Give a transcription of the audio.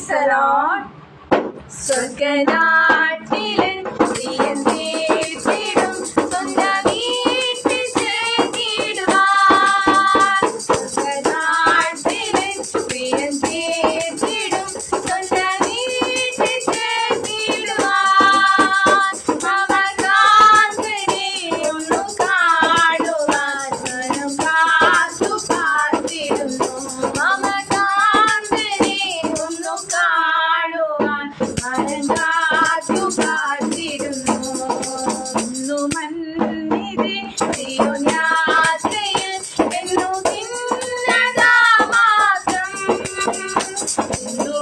Price the lord. സ്വർഗ്ഗനാട്ടിലെ പ്രിയൻ തീർത്തിടും സ്വന്തം വീട്ടിൽ ചേർത്തിടുവാൻ. സ്വർഗ്ഗനാട്ടിലെ പ്രിയൻ തീർത്തിടും സ്വന്തം വീട്ടിൽ ചേർത്തിടുവാൻ. മമകാന്തനെ ഒന്നു കാണുവാൻ മനം കാത്തു കാത്തിടുന്നു. മമകാന്തനെ ഒന്നു കാണുവാൻ മനം കാത്തു കാത്തിടുന്നു. ഒന്നു മന്നിരെ സിയോൻ യാത്രയിൽ എന്നു ഭിന്നതാ മാത്രം. ഒന്നു